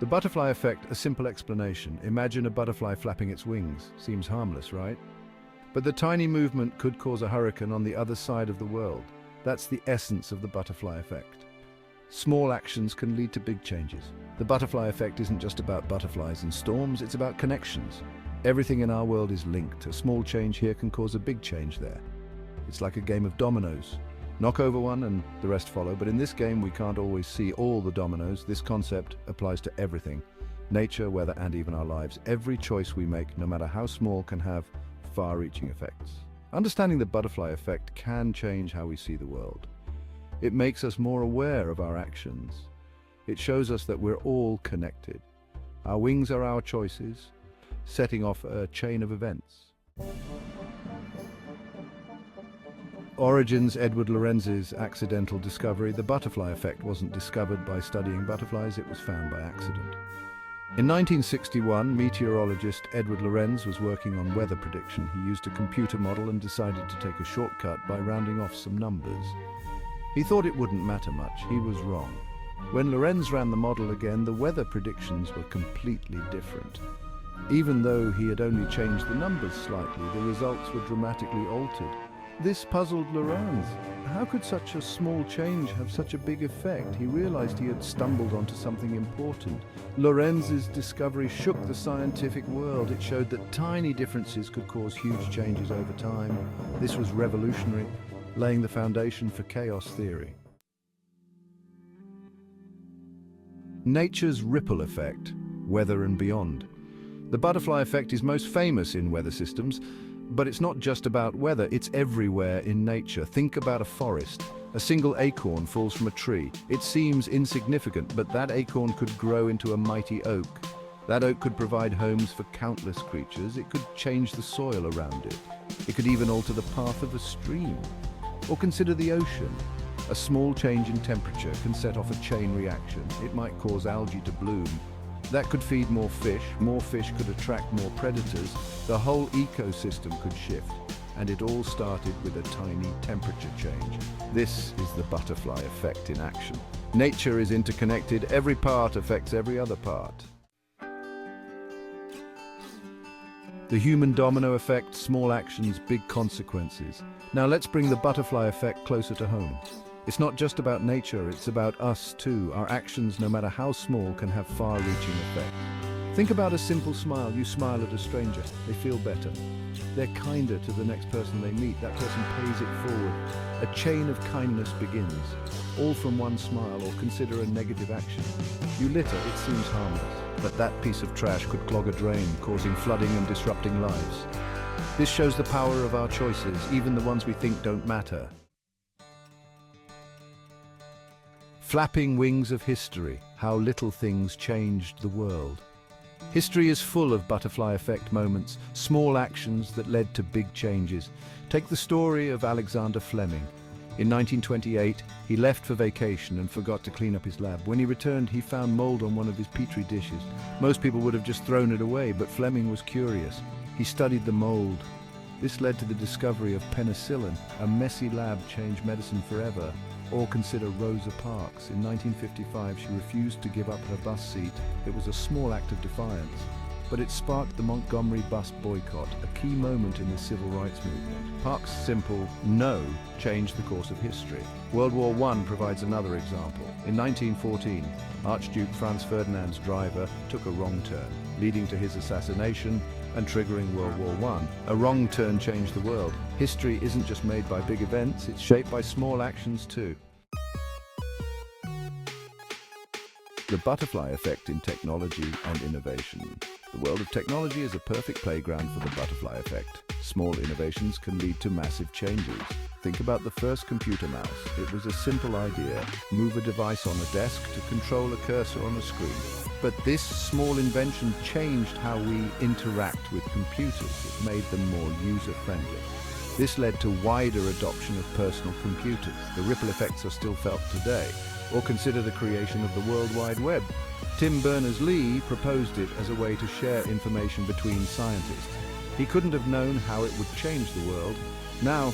The butterfly effect, a simple explanation. Imagine a butterfly flapping its wings. Seems harmless, right? But the tiny movement could cause a hurricane on the other side of the world. That's the essence of the butterfly effect. Small actions can lead to big changes. The butterfly effect isn't just about butterflies and storms, it's about connections. Everything in our world is linked. A small change here can cause a big change there. It's like a game of dominoes. Knock over one and the rest follow, but in this game we can't always see all the dominoes. This concept applies to everything. Nature, weather, and even our lives. Every choice we make, no matter how small, can have far-reaching effects. Understanding the butterfly effect can change how we see the world. It makes us more aware of our actions. It shows us that we're all connected. Our wings are our choices, setting off a chain of events. Origins: Edward Lorenz's accidental discovery. The butterfly effect wasn't discovered by studying butterflies, it was found by accident. In 1961, meteorologist Edward Lorenz was working on weather prediction. He used a computer model and decided to take a shortcut by rounding off some numbers. He thought it wouldn't matter much. He was wrong. When Lorenz ran the model again, the weather predictions were completely different. Even though he had only changed the numbers slightly, the results were dramatically altered. This puzzled Lorenz. How could such a small change have such a big effect? He realized he had stumbled onto something important. Lorenz's discovery shook the scientific world. It showed that tiny differences could cause huge changes over time. This was revolutionary, laying the foundation for chaos theory. Nature's ripple effect, weather and beyond. The butterfly effect is most famous in weather systems, but it's not just about weather, it's everywhere in nature. Think about a forest. A single acorn falls from a tree. It seems insignificant, but that acorn could grow into a mighty oak. That oak could provide homes for countless creatures. It could change the soil around it. It could even alter the path of a stream. Or consider the ocean. A small change in temperature can set off a chain reaction. It might cause algae to bloom. That could feed more fish could attract more predators, the whole ecosystem could shift, and it all started with a tiny temperature change. This is the butterfly effect in action. Nature is interconnected, every part affects every other part. The human domino effect, small actions, big consequences. Now let's bring the butterfly effect closer to home. It's not just about nature, it's about us too. Our actions, no matter how small, can have far-reaching effects. Think about a simple smile. You smile at a stranger, they feel better. They're kinder to the next person they meet. That person pays it forward. A chain of kindness begins, all from one smile. Or consider a negative action. You litter, it seems harmless, but that piece of trash could clog a drain, causing flooding and disrupting lives. This shows the power of our choices, even the ones we think don't matter. Flapping wings of history, how little things changed the world. History is full of butterfly effect moments, small actions that led to big changes. Take the story of Alexander Fleming. In 1928, he left for vacation and forgot to clean up his lab. When he returned, he found mold on one of his petri dishes. Most people would have just thrown it away, but Fleming was curious. He studied the mold. This led to the discovery of penicillin. A messy lab changed medicine forever. Or consider Rosa Parks. In 1955, she refused to give up her bus seat. It was a small act of defiance, but it sparked the Montgomery bus boycott, a key moment in the civil rights movement. Parks' simple no changed the course of history. World War I provides another example. In 1914, Archduke Franz Ferdinand's driver took a wrong turn, leading to his assassination and triggering World War I. A wrong turn changed the world. History isn't just made by big events, it's shaped by small actions too. The butterfly effect in technology and innovation. The world of technology is a perfect playground for the butterfly effect. Small innovations can lead to massive changes. Think about the first computer mouse. It was a simple idea. Move a device on a desk to control a cursor on a screen. But this small invention changed how we interact with computers. It made them more user-friendly. This led to wider adoption of personal computers. The ripple effects are still felt today. Or consider the creation of the World Wide Web. Tim Berners-Lee proposed it as a way to share information between scientists. He couldn't have known how it would change the world. Now,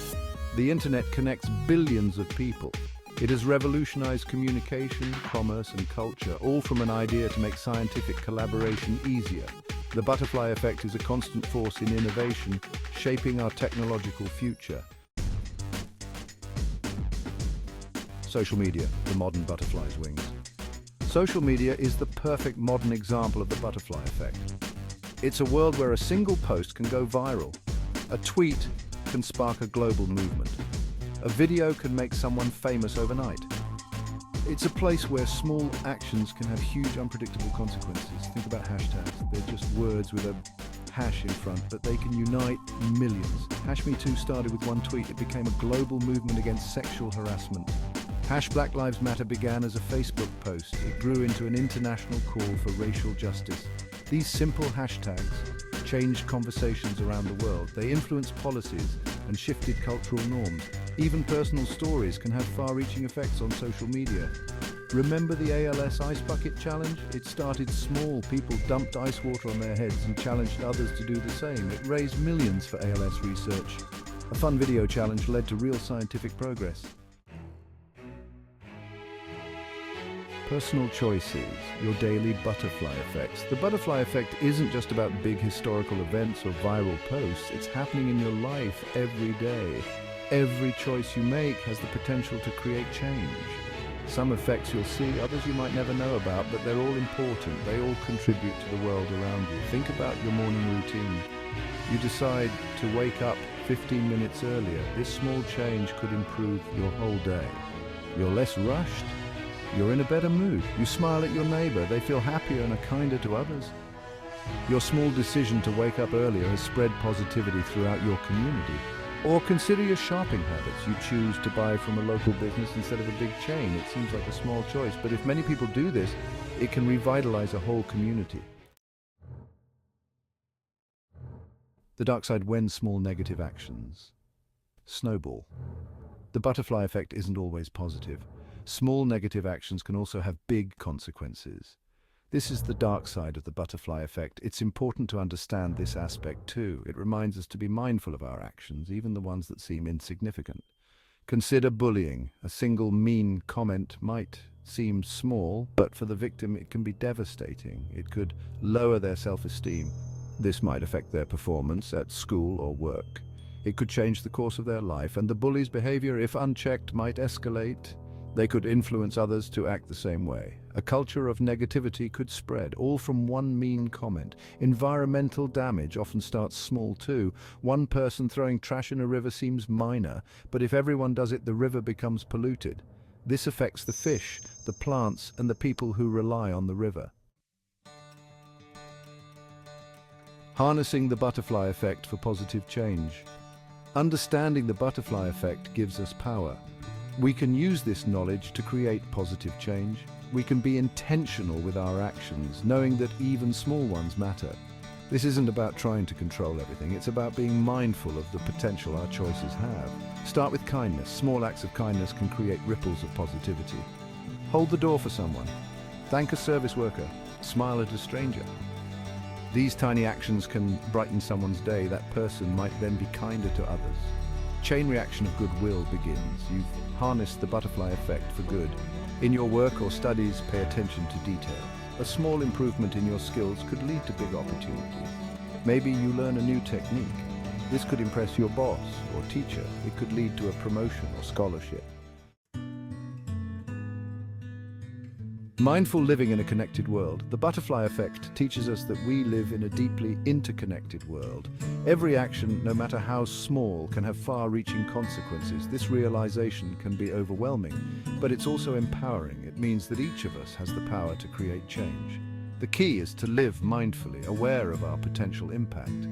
the internet connects billions of people. It has revolutionized communication, commerce, and culture, all from an idea to make scientific collaboration easier. The butterfly effect is a constant force in innovation, shaping our technological future. Social media, the modern butterfly's wings. Social media is the perfect modern example of the butterfly effect. It's a world where a single post can go viral. A tweet can spark a global movement. A video can make someone famous overnight. It's a place where small actions can have huge unpredictable consequences. Think about hashtags. They're just words with a hash in front, but they can unite millions. #MeToo started with one tweet. It became a global movement against sexual harassment. Black Lives Matter began as a Facebook post. It grew into an international call for racial justice. These simple hashtags changed conversations around the world. They influenced policies and shifted cultural norms. Even personal stories can have far-reaching effects on social media. Remember the ALS Ice Bucket Challenge? It started small. People dumped ice water on their heads and challenged others to do the same. It raised millions for ALS research. A fun video challenge led to real scientific progress. Personal choices, your daily butterfly effects. The butterfly effect isn't just about big historical events or viral posts. It's happening in your life every day. Every choice you make has the potential to create change. Some effects you'll see, others you might never know about, but they're all important. They all contribute to the world around you. Think about your morning routine. You decide to wake up 15 minutes earlier. This small change could improve your whole day. You're less rushed. You're in a better mood. You smile at your neighbor. They feel happier and are kinder to others. Your small decision to wake up earlier has spread positivity throughout your community. Or consider your shopping habits. You choose to buy from a local business instead of a big chain. It seems like a small choice, but if many people do this, it can revitalize a whole community. The dark side when small negative actions snowball. The butterfly effect isn't always positive. Small negative actions can also have big consequences. This is the dark side of the butterfly effect. It's important to understand this aspect too. It reminds us to be mindful of our actions, even the ones that seem insignificant. Consider bullying. A single mean comment might seem small, but for the victim it can be devastating. It could lower their self-esteem. This might affect their performance at school or work. It could change the course of their life, and the bully's behavior, if unchecked, might escalate. They could influence others to act the same way. A culture of negativity could spread, all from one mean comment. Environmental damage often starts small too. One person throwing trash in a river seems minor, but if everyone does it, the river becomes polluted. This affects the fish, the plants, and the people who rely on the river. Harnessing the butterfly effect for positive change. Understanding the butterfly effect gives us power. We can use this knowledge to create positive change. We can be intentional with our actions, knowing that even small ones matter. This isn't about trying to control everything, it's about being mindful of the potential our choices have. Start with kindness. Small acts of kindness can create ripples of positivity. Hold the door for someone. Thank a service worker. Smile at a stranger. These tiny actions can brighten someone's day. That person might then be kinder to others. Chain reaction of goodwill begins. You've harnessed the butterfly effect for good. In your work or studies, pay attention to detail. A small improvement in your skills could lead to big opportunities. Maybe you learn a new technique. This could impress your boss or teacher. It could lead to a promotion or scholarship. Mindful living in a connected world. The butterfly effect teaches us that we live in a deeply interconnected world. Every action, no matter how small, can have far-reaching consequences. This realization can be overwhelming, but it's also empowering. It means that each of us has the power to create change. The key is to live mindfully, aware of our potential impact.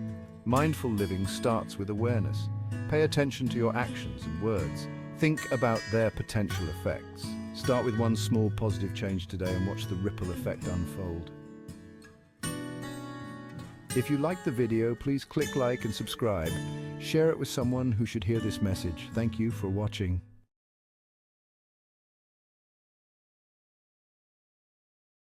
Mindful living starts with awareness. Pay attention to your actions and words. Think about their potential effects. Start with one small positive change today and watch the ripple effect unfold. If you liked the video, please click like and subscribe. Share it with someone who should hear this message. Thank you for watching.